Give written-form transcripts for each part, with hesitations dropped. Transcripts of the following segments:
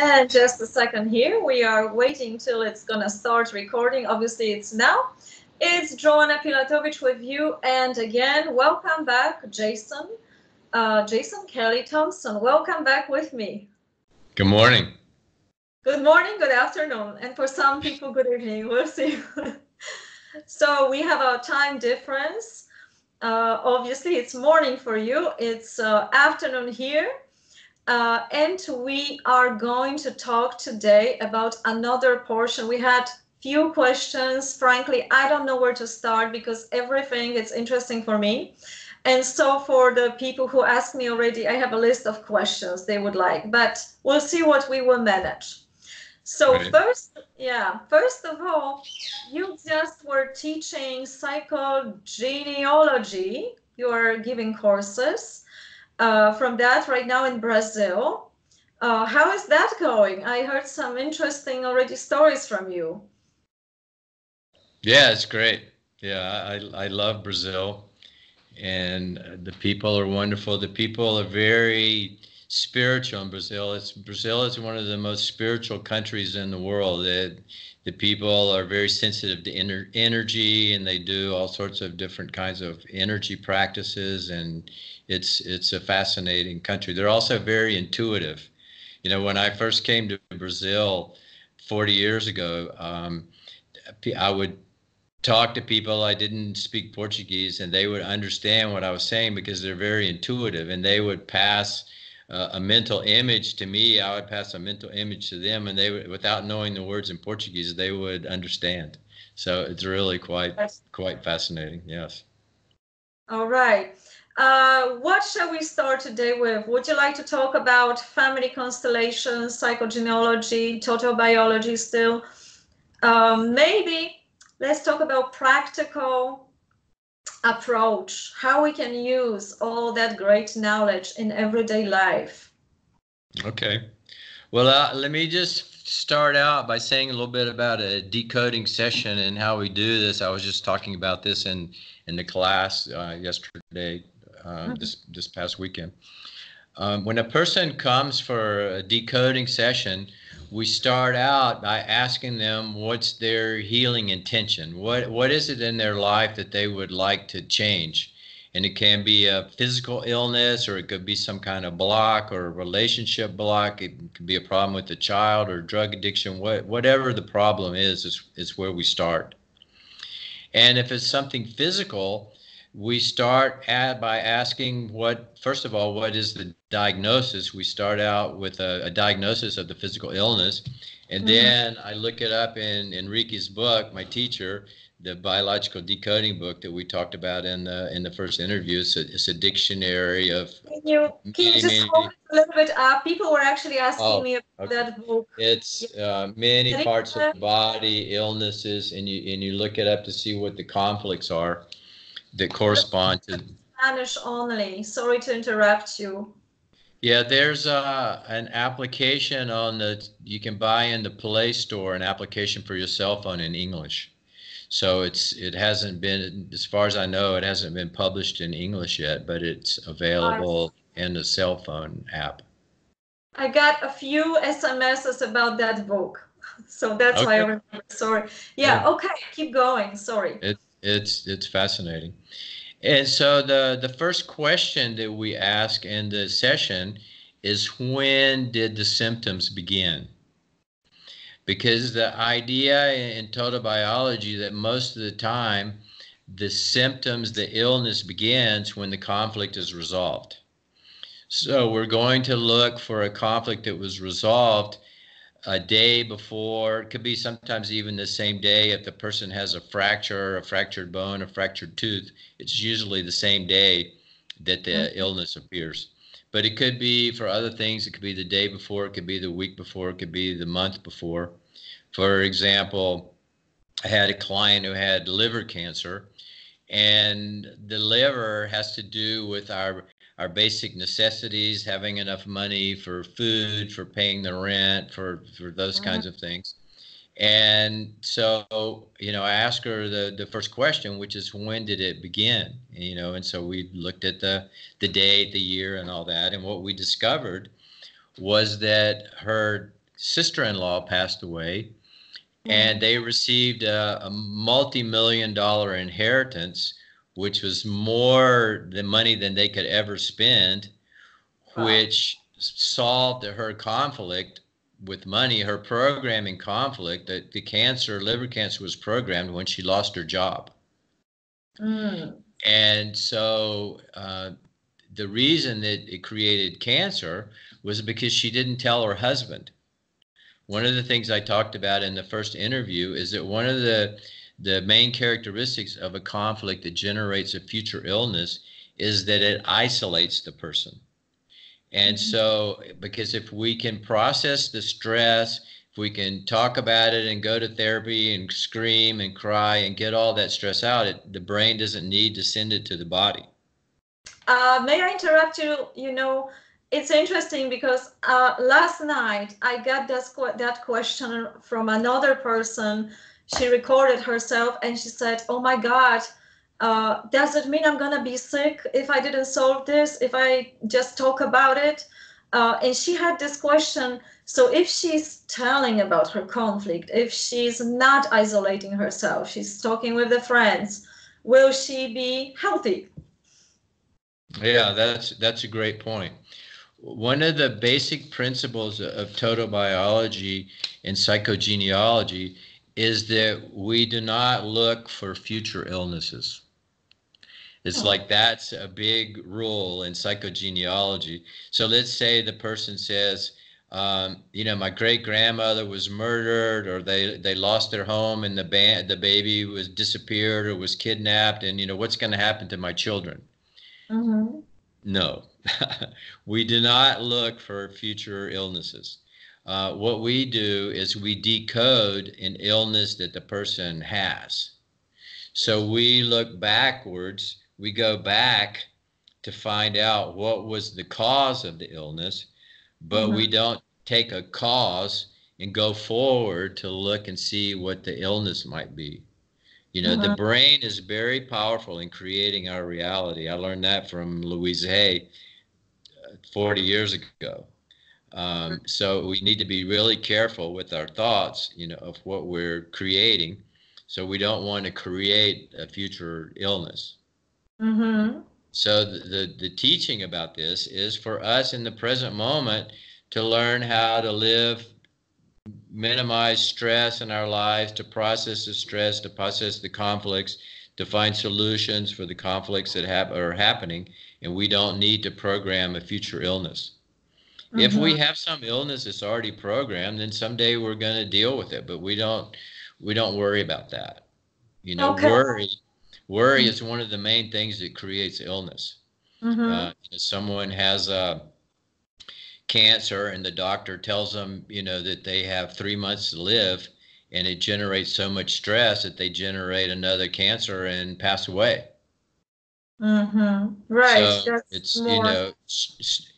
And just a second here. We are waiting till it's going to start recording. Obviously, it's now. It's Joanna Pilatovic with you. And again, welcome back, Jason. Jason Kelly Thompson. Welcome back with me. Good morning. Good morning, good afternoon. And for some people, good evening. We'll see. So we have a time difference. Obviously, it's morning for you. It's afternoon here. And we are going to talk today about another portion. We had few questions. Frankly, I don't know where to start because everything is interesting for me. And so for the people who asked me already, I have a list of questions they would like, but we'll see what we will manage. So first of all, you just were teaching psychogenealogy. You are giving courses. From that right now in Brazil. How is that going? I heard some interesting already stories from you. Yeah, it's great. Yeah, I love Brazil, and the people are wonderful. The people are very spiritual in Brazil. Brazil is one of the most spiritual countries in the world. The people are very sensitive to energy, and they do all sorts of different kinds of energy practices, and it's a fascinating country. They're also very intuitive. You know, when I first came to Brazil 40 years ago, I would talk to people. I didn't speak Portuguese, and they would understand what I was saying because they're very intuitive, and they would pass a mental image to me. I would pass a mental image to them, and they would, without knowing the words in Portuguese, they would understand. So it's really quite fascinating. Yes. All right. What shall we start today with? Would you like to talk about family constellations, psychogenealogy, total biology still? Maybe let's talk about practical approach, how we can use all that great knowledge in everyday life. Okay. Well, let me just start out by saying a little bit about a decoding session and how we do this. I was just talking about this in the class yesterday, this past weekend. When a person comes for a decoding session, we start out by asking them what's their healing intention. What is it in their life that they would like to change? And it can be a physical illness, or it could be some kind of block or a relationship block. It could be a problem with the child or drug addiction. Whatever the problem is where we start. And if it's something physical, we start by asking first of all, what is the diagnosis? We start out with a diagnosis of the physical illness. And then I look it up in Enrique's book, my teacher, the biological decoding book that we talked about in the first interview. It's a dictionary of. Can you just hold it a little bit up? People were actually asking me about that book. It's many parts of the body, illnesses, and you look it up to see what the conflicts are that correspond to. Spanish only. Sorry to interrupt you. Yeah, there's an application you can buy in the Play Store, an application for your cell phone in English. So it hasn't been, as far as I know, it hasn't been published in English yet, but it's available in the cell phone app. I got a few SMSs about that book, so that's why I remember. Sorry. Yeah. Okay. Keep going. Sorry. It's fascinating. And so the first question that we ask in the session is, when did the symptoms begin? Because the idea in total biology that most of the time the symptoms, the illness begins when the conflict is resolved. So we're going to look for a conflict that was resolved a day before. It could be sometimes even the same day. If the person has a fracture, a fractured bone, a fractured tooth, it's usually the same day that the illness appears. But it could be for other things. It could be the day before, it could be the week before, it could be the month before. For example, I had a client who had liver cancer, and the liver has to do with our basic necessities, having enough money for food, for paying the rent, for those kinds of things. And so, I asked her the first question, which is, when did it begin? And so we looked at the date, the year, and all that. And what we discovered was that her sister-in-law passed away, and they received a multi-million-dollar inheritance, which was more the money than they could ever spend, which solved her conflict with money, her programming conflict. That the cancer, liver cancer, was programmed when she lost her job. And so the reason that it created cancer was because she didn't tell her husband. One of the things I talked about in the first interview is that one of the main characteristics of a conflict that generates a future illness is that it isolates the person. And so, because if we can process the stress, if we can talk about it and go to therapy and scream and cry and get all that stress out, the brain doesn't need to send it to the body. May I interrupt you? You know, it's interesting because last night I got that question from another person. She recorded herself and she said, oh my God, does it mean I'm gonna be sick if I didn't solve this, if I just talk about it? And she had this question, so if she's telling about her conflict, if she's not isolating herself, she's talking with the friends, will she be healthy? Yeah, that's a great point. One of the basic principles of total biology and psychogenealogy is that we do not look for future illnesses. It's like that's a big rule in psychogenealogy. So let's say the person says, you know, my great grandmother was murdered, or they lost their home and the baby was disappeared or was kidnapped, and you know, what's going to happen to my children? No, we do not look for future illnesses. What we do is we decode an illness that the person has. So we look backwards, we go back to find out what was the cause of the illness, but we don't take a cause and go forward to look and see what the illness might be. You know, the brain is very powerful in creating our reality. I learned that from Louise Hay 40 years ago. So we need to be really careful with our thoughts, you know, of what we're creating. So we don't want to create a future illness. So the teaching about this is for us in the present moment to learn how to live, minimize stress in our lives, to process the stress, to process the conflicts, to find solutions for the conflicts that are happening, and we don't need to program a future illness. If we have some illness that's already programmed, then someday we're going to deal with it, but we don't worry about that. You know, worry is one of the main things that creates illness. If someone has cancer and the doctor tells them, you know, that they have 3 months to live, and it generates so much stress that they generate another cancer and pass away. Right. So it's, you know,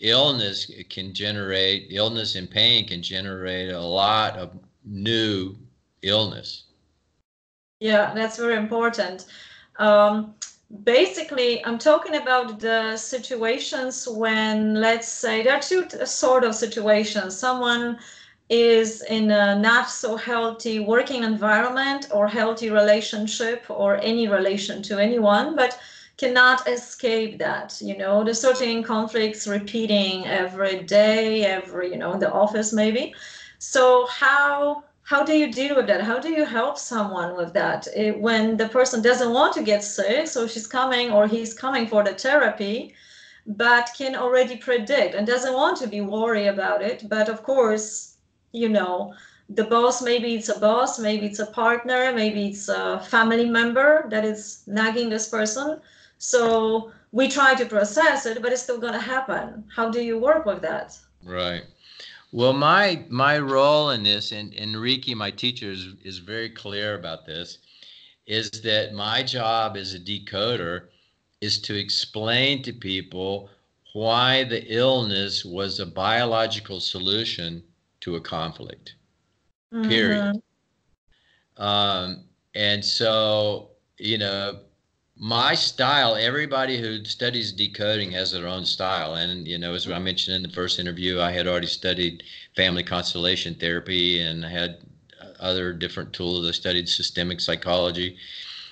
illness and pain can generate a lot of new illness. Yeah, that's very important. Basically, I'm talking about the situations when, let's say, there are two sort of situations. Someone is in a not so healthy working environment or healthy relationship or any relation to anyone, but cannot escape that. You know, there's certain conflicts repeating every day, you know, in the office maybe. So how do you deal with that? How do you help someone with that when the person doesn't want to get sick, so she's coming or he's coming for the therapy, but can already predict and doesn't want to be worried about it? But of course, you know, the boss, maybe it's a boss, maybe it's a partner, maybe it's a family member that is nagging this person. So we try to process it, but it's still going to happen. How do you work with that? Right. Well, my role in this, and Enrique, my teacher, is very clear about this, is that my job as a decoder is to explain to people why the illness was a biological solution to a conflict, period. And so, you know, My style, everybody who studies decoding has their own style. And, you know, as I mentioned in the first interview, I had already studied family constellation therapy and had other different tools. I studied systemic psychology.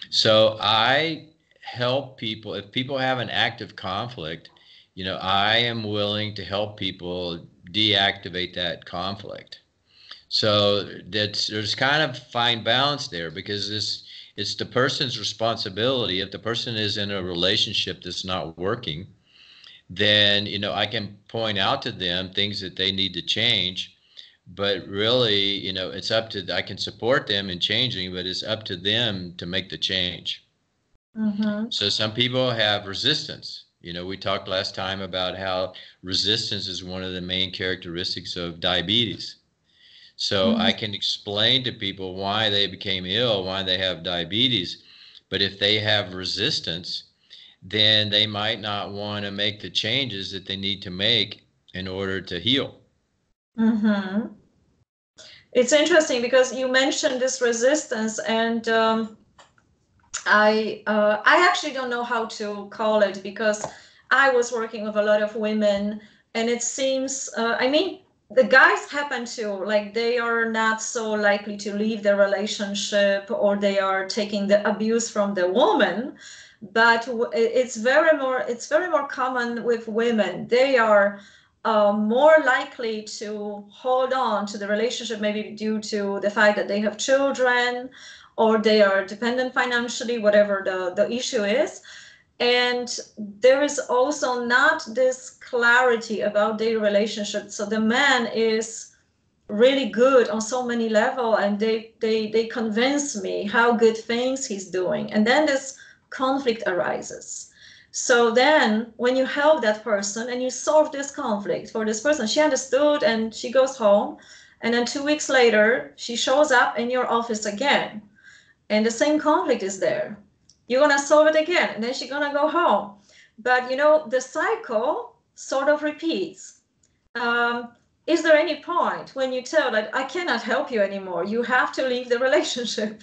So I help people, if people have an active conflict, you know, I am willing to help people deactivate that conflict. So there's kind of fine balance there, because it's the person's responsibility. If the person is in a relationship that's not working, then, you know, I can point out to them things that they need to change. But really, you know, it's up to, I can support them in changing, but it's up to them to make the change. Mm-hmm. So some people have resistance. You know, we talked last time about how resistance is one of the main characteristics of diabetes. So Mm-hmm. I can explain to people why they became ill, why they have diabetes. But if they have resistance, then they might not want to make the changes that they need to make in order to heal. Mm-hmm. It's interesting because you mentioned this resistance, and I actually don't know how to call it, because I was working with a lot of women, and it seems I mean, the guys happen to, like, they are not so likely to leave the relationship, or they are taking the abuse from the woman, but it's very more common with women. They are more likely to hold on to the relationship, maybe due to the fact that they have children, or they are dependent financially, whatever the issue is. And there is also not this clarity about their relationship. So the man is really good on so many levels, and they convince me how good things he's doing. And then this conflict arises. So then when you help that person and you solve this conflict for this person, she understood and she goes home. And then 2 weeks later, she shows up in your office again, and the same conflict is there. You're gonna solve it again, and then she's gonna go home. But you know, the cycle sort of repeats. Um, is there any point when you tell that I cannot help you anymore? You have to leave the relationship.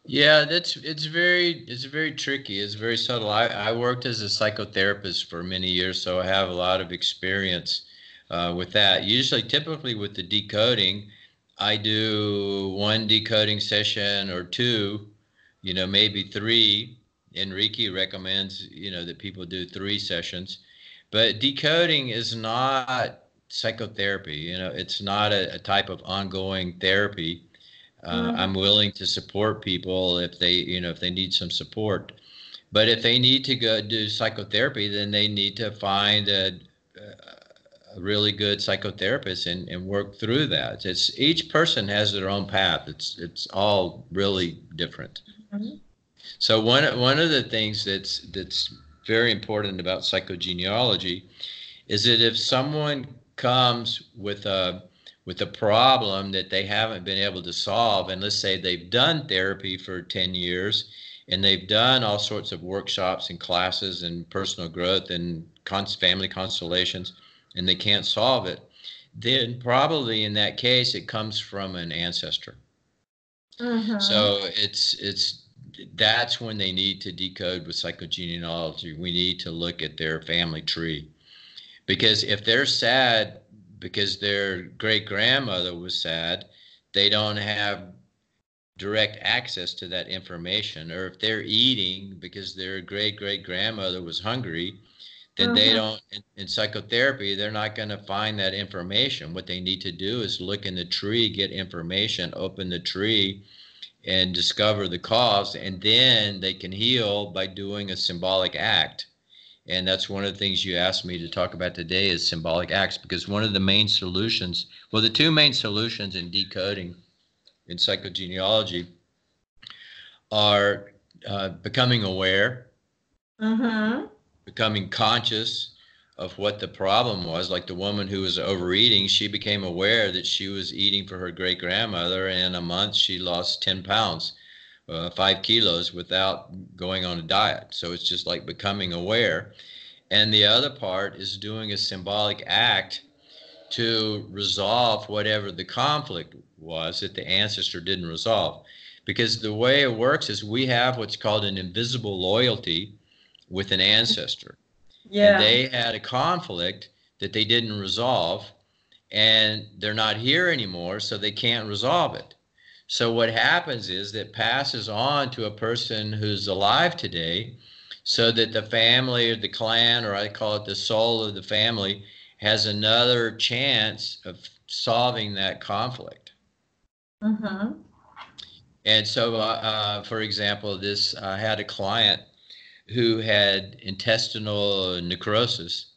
Yeah, it's very tricky. It's very subtle. I worked as a psychotherapist for many years, so I have a lot of experience with that. Usually, typically with the decoding, I do one decoding session or two, you know, maybe three. Enrique recommends, you know, that people do 3 sessions. But decoding is not psychotherapy. You know, it's not a type of ongoing therapy. Mm-hmm. I'm willing to support people if they, you know, if they need some support. But if they need to go do psychotherapy, then they need to find a really good psychotherapist and work through that. It's each person has their own path. It's all really different. So one of the things that's very important about psychogenealogy is that if someone comes with a problem that they haven't been able to solve, and let's say they've done therapy for 10 years and they've done all sorts of workshops and classes and personal growth and family constellations, and they can't solve it, then probably in that case it comes from an ancestor. Mm-hmm. So it's that's when they need to decode with psychogenealogy. We need to look at their family tree. Because if they're sad because their great grandmother was sad, they don't have direct access to that information. Or if they're eating because their great great grandmother was hungry, then they Mm-hmm. don't, in psychotherapy, they're not going to find that information. What they need to do is look in the tree, get information, open the tree, and discover the cause, and then they can heal by doing a symbolic act. And that's one of the things you asked me to talk about today is symbolic acts, because one of the main solutions, well, the two main solutions in decoding in psychogenealogy are becoming aware, Mm-hmm. becoming conscious of what the problem was. Like the woman who was overeating, she became aware that she was eating for her great grandmother, and in a month she lost 10 pounds, 5 kilos without going on a diet. So it's just like becoming aware. And the other part is doing a symbolic act to resolve whatever the conflict was that the ancestor didn't resolve. because the way it works is we have what's called an invisible loyalty with an ancestor. Yeah. And they had a conflict that they didn't resolve, and they're not here anymore, so they can't resolve it. So what happens is that passes on to a person who's alive today, so that the family or the clan, or I call it the soul of the family, has another chance of solving that conflict. Mm-hmm. And so, for example, I had a client who had intestinal necrosis,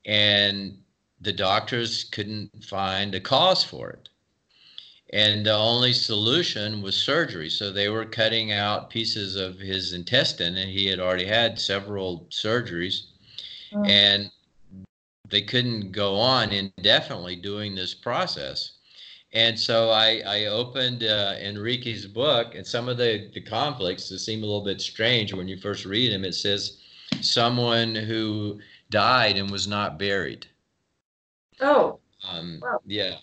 and the doctors couldn't find a cause for it. And the only solution was surgery. So they were cutting out pieces of his intestine, and he had already had several surgeries, and they couldn't go on indefinitely doing this process. And so I opened Enrique's book, and some of the conflicts that seem a little bit strange when you first read them. It says someone who died and was not buried. Oh. Wow. Yeah.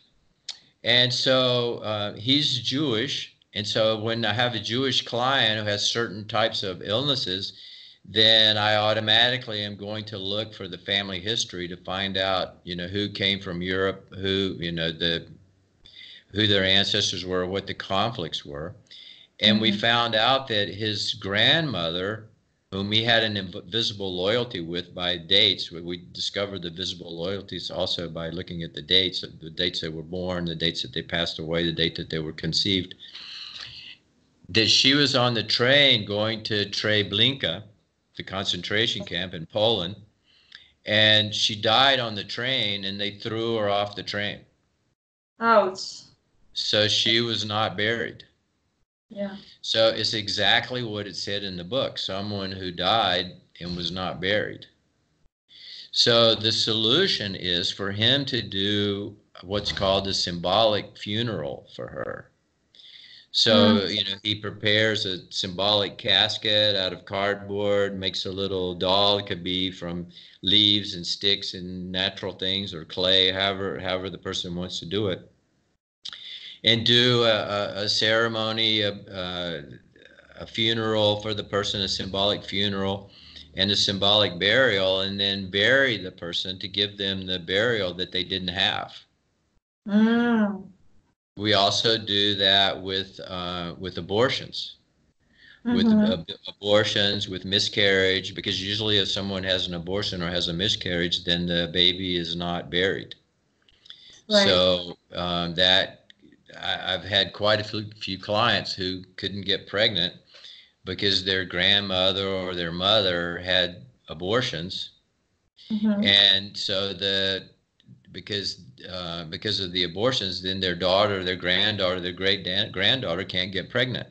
And so he's Jewish. And so when I have a Jewish client who has certain types of illnesses, then I automatically am going to look for the family history to find out, who came from Europe, who their ancestors were, what the conflicts were. And we found out that his grandmother, whom he had an invisible loyalty with by dates, we discovered the visible loyalties also by looking at the dates they were born, the dates that they passed away, the date that they were conceived, that she was on the train going to Treblinka, the concentration camp in Poland, and she died on the train, and they threw her off the train. Ouch. So she was not buried. Yeah. So it's exactly what it said in the book, someone who died and was not buried. So the solution is for him to do what's called a symbolic funeral for her. So, he prepares a symbolic casket out of cardboard, makes a little doll. It could be from leaves and sticks and natural things or clay, however the person wants to do it. And do a ceremony, a funeral for the person, a symbolic funeral, and a symbolic burial, and then bury the person to give them the burial that they didn't have. We also do that with abortions, with abortions, with miscarriage, because usually if someone has an abortion or has a miscarriage, then the baby is not buried. Right. So I've had quite a few clients who couldn't get pregnant because their grandmother or their mother had abortions, and so because of the abortions, then their daughter, their granddaughter, their great-granddaughter can't get pregnant.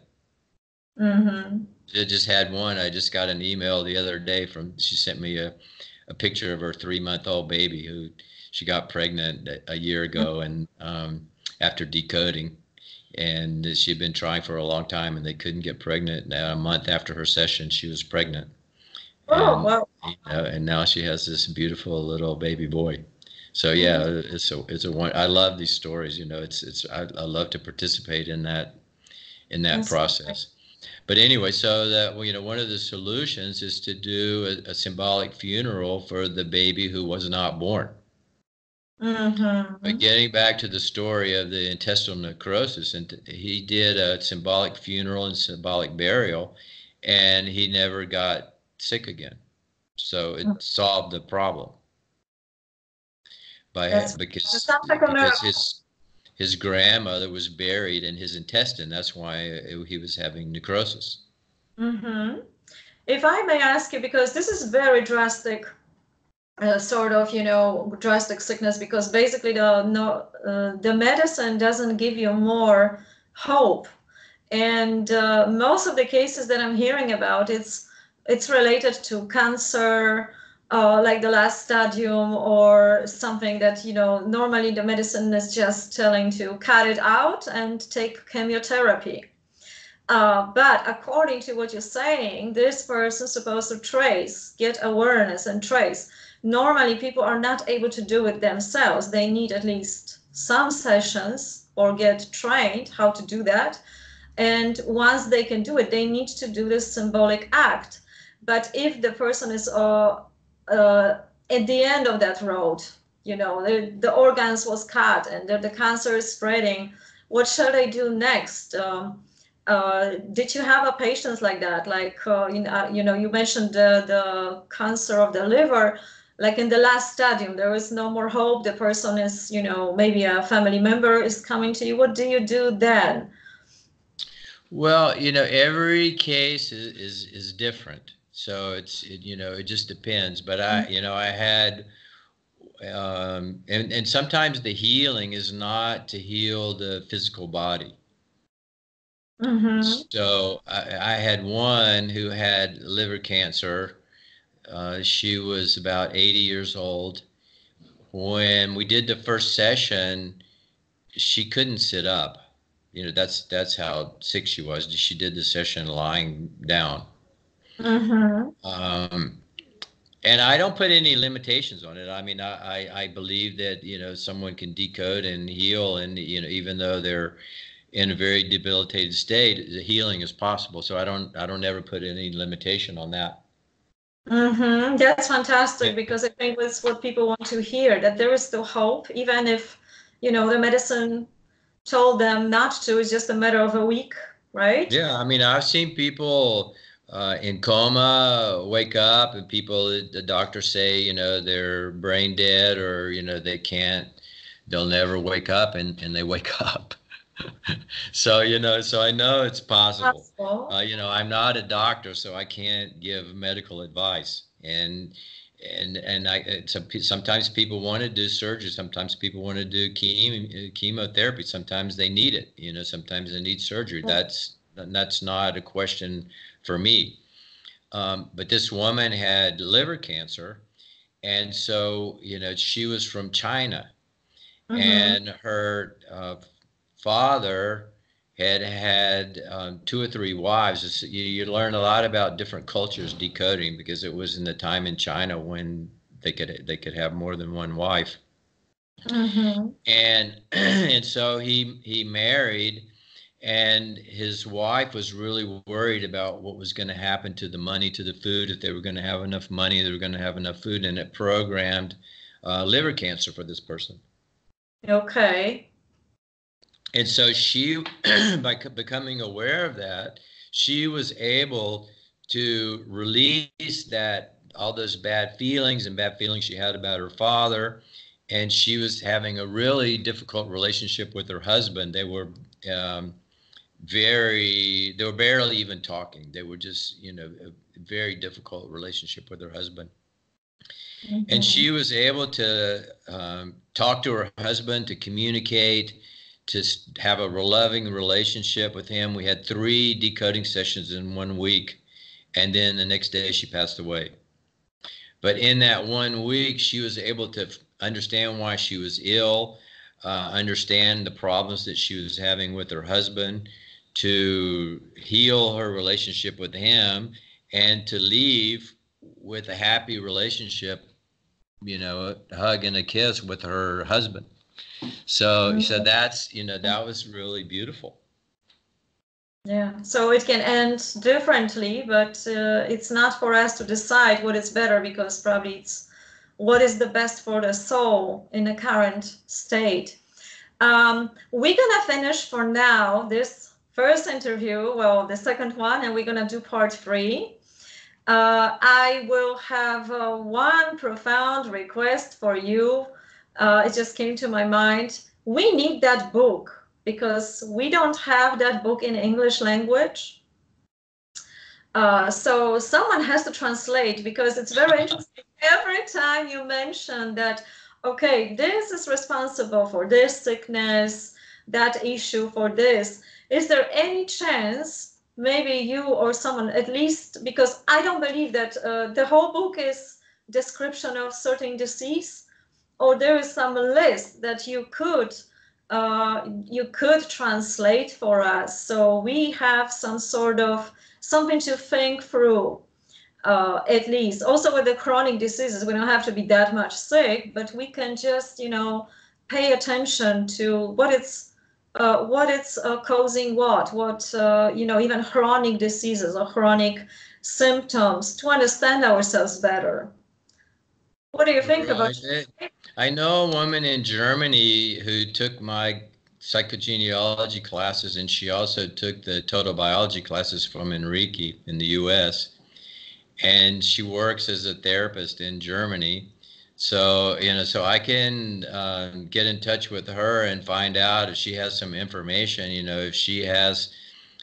I just had one. I just got an email the other day she sent me a picture of her 3-month-old baby who she got pregnant a year ago, and after decoding, and she'd been trying for a long time, and they couldn't get pregnant. Now, a month after her session, she was pregnant. Oh, wow. And now she has this beautiful little baby boy. So yeah, it's a one. I love these stories. I love to participate in that process. But anyway, so that one of the solutions is to do a symbolic funeral for the baby who was not born. But getting back to the story of the intestinal necrosis, and he did a symbolic funeral and symbolic burial, and he never got sick again. So it solved the problem because his grandmother was buried in his intestine. That's why he was having necrosis. If I may ask you, because this is very drastic. Sort of, drastic sickness, because basically the medicine doesn't give you more hope, and most of the cases that I'm hearing about, it's related to cancer, like the last stadium, or something that normally the medicine is just telling to cut it out and take chemotherapy. But according to what you're saying, this person's supposed to get awareness and trace. Normally, people are not able to do it themselves. They need at least some sessions or get trained how to do that. And once they can do it, they need to do this symbolic act. But if the person is at the end of that road, you know, the organs was cut and the cancer is spreading, what shall they do next? Did you have a patient like that? Like, you know, you mentioned the cancer of the liver, like in the last stadium, there is no more hope. The person is, you know, maybe a family member is coming to you. What do you do then? Well, you know, every case is different. So you know, it just depends. But you know, I had, and sometimes the healing is not to heal the physical body. Mm-hmm. So I had one who had liver cancer. She was about 80 years old. When we did the first session, she couldn't sit up. You know, that's how sick she was. She did the session lying down. Mm-hmm. And I don't put any limitations on it. I mean, I believe that, you know, someone can decode and heal, and, you know, even though they're in a very debilitated state, the healing is possible. So I don't ever put any limitation on that. Mm-hmm. That's fantastic, because I think that's what people want to hear, that there is still hope, even if, you know, the medicine told them not to. It's just a matter of a week, right? Yeah, I mean, I've seen people in coma wake up, and people, the doctors say, you know, they're brain dead, or, you know, they'll never wake up, and they wake up. So, you know, so I know it's possible. You know, I'm not a doctor, so I can't give medical advice. Sometimes people want to do surgery. Sometimes people want to do chemotherapy. Sometimes they need it. You know, sometimes they need surgery. That's not a question for me. But this woman had liver cancer, and so, you know, she was from China, and her father had 2 or 3 wives. You learn a lot about different cultures decoding, because it was in the time in China when they could have more than one wife. And and so he married, and his wife was really worried about what was going to happen to the money, to the food, if they were going to have enough money, they were going to have enough food, and it programmed liver cancer for this person. Okay. And so she, by becoming aware of that, she was able to release all those bad feelings she had about her father. And she was having a really difficult relationship with her husband. They were barely even talking. They were just, you know, a very difficult relationship with her husband. And she was able to talk to her husband, to communicate, to have a loving relationship with him. We had 3 decoding sessions in 1 week, and then the next day she passed away. But in that 1 week, she was able to understand why she was ill, understand the problems that she was having with her husband, to heal her relationship with him, and to leave with a happy relationship, you know, a hug and a kiss with her husband. So that's, you know, that was really beautiful. Yeah, so it can end differently, but it's not for us to decide what is better, because probably it's what is the best for the soul in the current state. We're gonna finish for now this first interview, well, the second one, and we're gonna do part 3. I will have one profound request for you. It just came to my mind. We need that book, because we don't have that book in English language. So someone has to translate, because it's very interesting. Every time you mention that, okay, this is responsible for this sickness, that issue for this, is there any chance maybe you or someone, at least, because I don't believe that the whole book is description of certain disease, or there is some list that you could translate for us, so we have some sort of something to think through, at least. Also with the chronic diseases, we don't have to be that much sick, but we can just, you know, pay attention to what it's what it's causing, what even chronic diseases or chronic symptoms, to understand ourselves better. What do you think about Right. I know a woman in Germany who took my psychogenealogy classes, and she also took the total biology classes from Enrique in the US. And she works as a therapist in Germany. So, so I can get in touch with her and find out if she has some information, if she has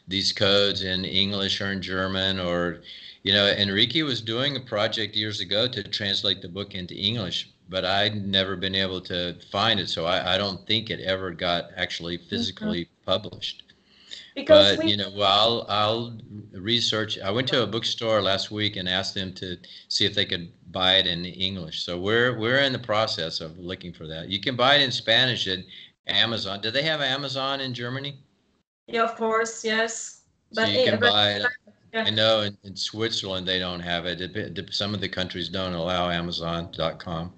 these codes in English or in German, or, Enrique was doing a project years ago to translate the book into English, but I'd never been able to find it. So I don't think it ever got actually physically published. because But, we well, I'll research. I went to a bookstore last week and asked them to see if they could buy it in English. So we're in the process of looking for that. You can buy it in Spanish at Amazon. Do they have Amazon in Germany? Yeah, of course, yes. So But you can but buy it. yeah. I know in Switzerland they don't have it. Some of the countries don't allow Amazon.com,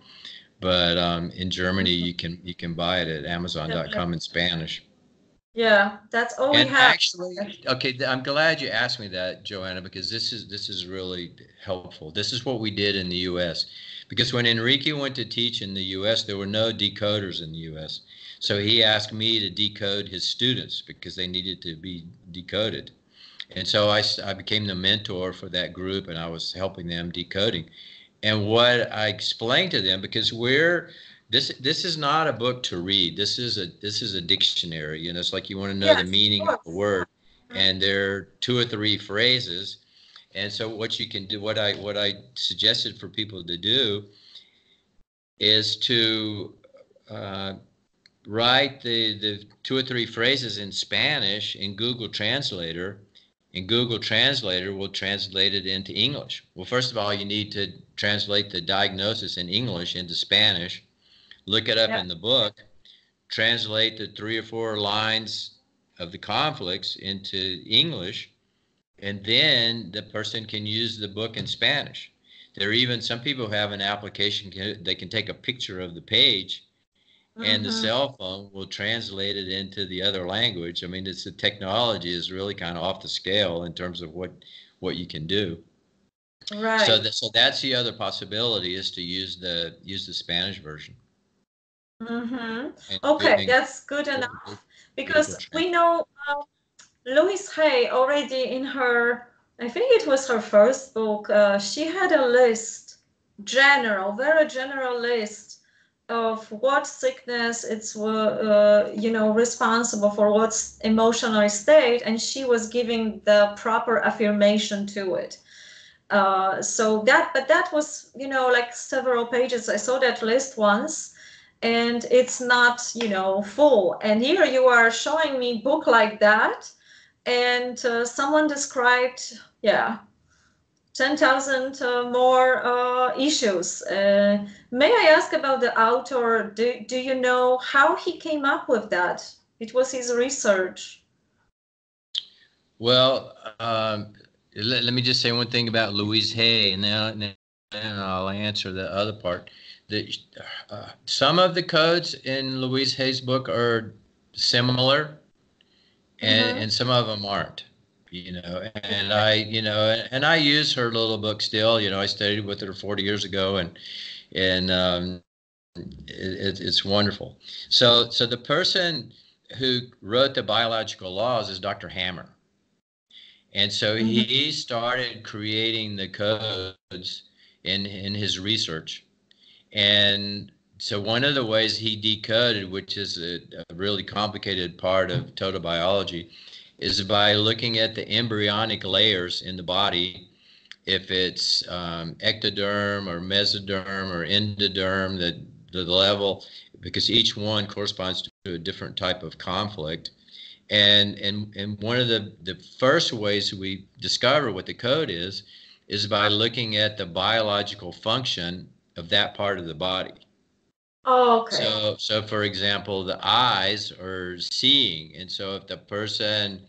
but in Germany you can buy it at Amazon.com in Spanish. Yeah, that's all we And have. actually, okay, I'm glad you asked me that, Joanna, because this is really helpful. This is what we did in the U.S. Because when Enrique went to teach in the U.S., there were no decoders in the U.S. So he asked me to decode his students because they needed to be decoded. And so I became the mentor for that group, and I was helping them decoding. And what I explained to them, because this is not a book to read. This is a dictionary. It's like you want to know the Yes, of meaning of a course. word, and there are two or three phrases. And so what you can do, what I suggested for people to do, is to uh, write the two or three phrases in Spanish in Google Translator, and Google Translator will translate it into English. Well, first of all, you need to translate the diagnosis in English into Spanish, look it up Yeah. in the book, translate the 3 or 4 lines of the conflicts into English, and then the person can use the book in Spanish. There are even some people who have an application, they can take a picture of the page, and the Mm-hmm. cell phone will translate it into the other language. I mean, the technology is really kind of off the scale in terms of what you can do. So Right. that's the other possibility, is to use the Spanish version Mm-hmm. and, Okay, and that's good Google, enough Google because we Translate. know Louise Hay already in her, I think it was her first book, she had a list, very general list of what sickness it's responsible for, what's emotional state, and she was giving the proper affirmation to it. But that was, like several pages. I saw that list once, and it's not, full. And here you are showing me book like that, and someone described, yeah, 10,000 more issues. May I ask about the author? Do you know how he came up with that? It was his research. Well, let me just say one thing about Louise Hay, and then I'll answer the other part. Some of the codes in Louise Hay's book are similar, and Mm-hmm. and some of them aren't. And I use her little book still. I studied with her 40 years ago, and it's wonderful. So the person who wrote the biological laws is Dr. Hammer. And so Mm-hmm. he started creating the codes in his research. And so one of the ways he decoded, which is a really complicated part of total biology, is by looking at the embryonic layers in the body, if it's ectoderm or mesoderm or endoderm, the level, because each one corresponds to a different type of conflict. And one of the first ways we discover what the code is by looking at the biological function of that part of the body. Oh, okay. So for example, the eyes are seeing, and so if the person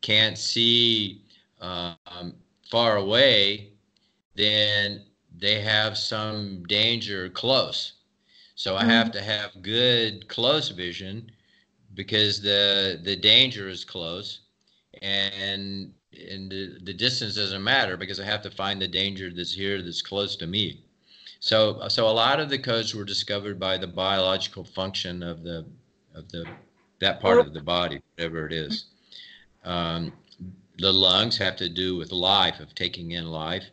can't see far away, then they have some danger close. So I have Mm-hmm. to have good close vision, because the danger is close, and the distance doesn't matter because I have to find the danger that's here that's close to me. So a lot of the codes were discovered by the biological function of the that part Or of the body, whatever it is. Um, the lungs have to do with life, of taking in life,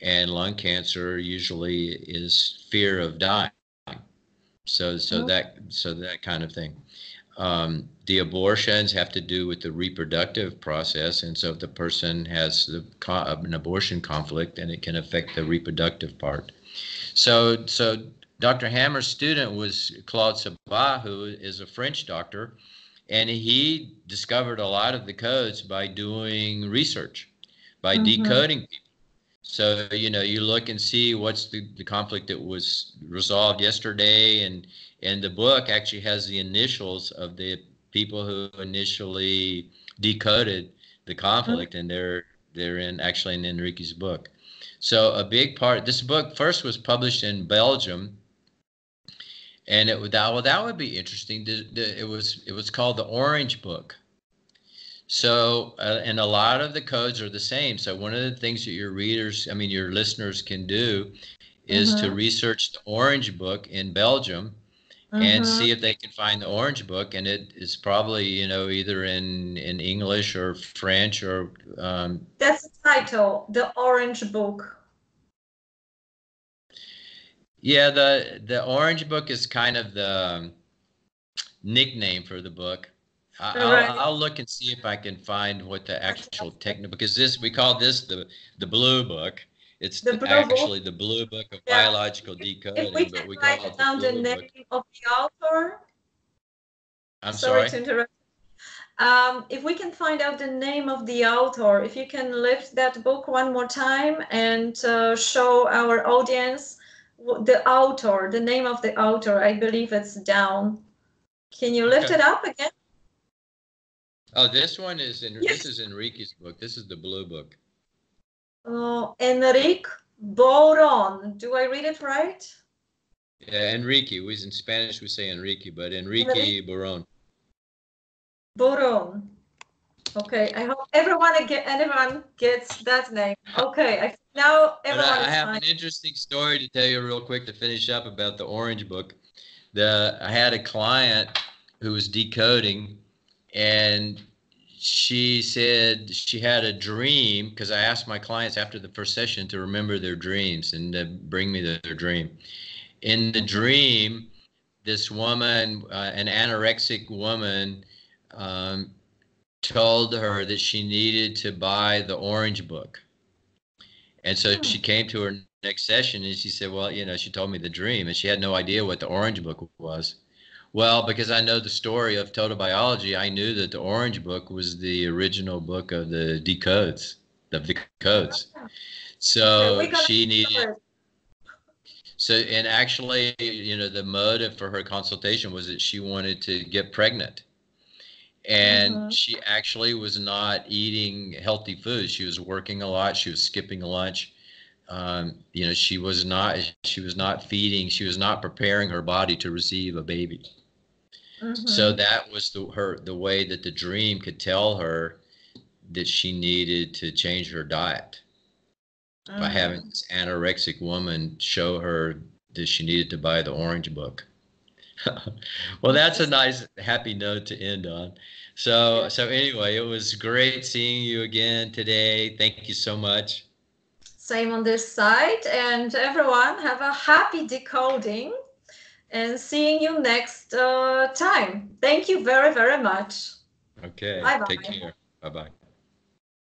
and lung cancer usually is fear of dying. So that kind of thing. The abortions have to do with the reproductive process, and so if the person has an abortion conflict, then it can affect the reproductive part. So Dr. Hammer's student was Claude Sabat, who is a French doctor, and he discovered a lot of the codes by doing research, by decoding people. So, you look and see what's the conflict that was resolved yesterday, and the book actually has the initials of the people who initially decoded the conflict, and they're actually in Enrique's book. So a big part, this book first was published in Belgium, and that would be interesting. It was called the Orange Book. So, and a lot of the codes are the same. So one of the things that your listeners can do is to research the Orange Book in Belgium and see if they can find the Orange Book. And it is probably, either in English or French or... That's the title, the Orange Book. Yeah, the Orange Book is kind of the nickname for the book. I'll look and see if I can find what the actual technical, because we call this the Blue Book. It's actually the Blue Book of Biological Decoding, but we call it the Blue Book. Name of the author. I'm sorry to interrupt. If we can find out the name of the author, if you can lift that book one more time and show our audience the author, the name of the author. I believe it's down. Can you lift it up again? Oh, this one is this is Enrique's book. This is the Blue Book. Enrique Bouron. Do I read it right? Yeah, Enrique. In Spanish we say Enrique, but Enrique Bouron. Bouron. Okay, I hope anyone gets that name. Okay, now everyone I have an interesting story to tell you real quick to finish up about the Orange Book. I had a client who was decoding, and she said she had a dream, because I asked my clients after the first session to remember their dreams and to bring me their dream. In the dream, this woman, an anorexic woman, told her that she needed to buy the Orange Book. And so she came to her next session and she said, well, she told me the dream, and she had no idea what the Orange Book was. Well, because I know the story of total biology, I knew that the Orange Book was the original book of the codes. So she needed... So, and actually, the motive for her consultation was that she wanted to get pregnant. And she actually was not eating healthy foods. She was working a lot. She was skipping lunch. She was not feeding. She was not preparing her body to receive a baby. So that was the way that the dream could tell her that she needed to change her diet, by having this anorexic woman show her that she needed to buy the Orange Book. Well, that's a nice, happy note to end on. So anyway, it was great seeing you again today. Thank you so much. Same on this side. And everyone, have a happy decoding, and seeing you next time. Thank you very, very much. Okay. Bye-bye. Take care. Bye-bye.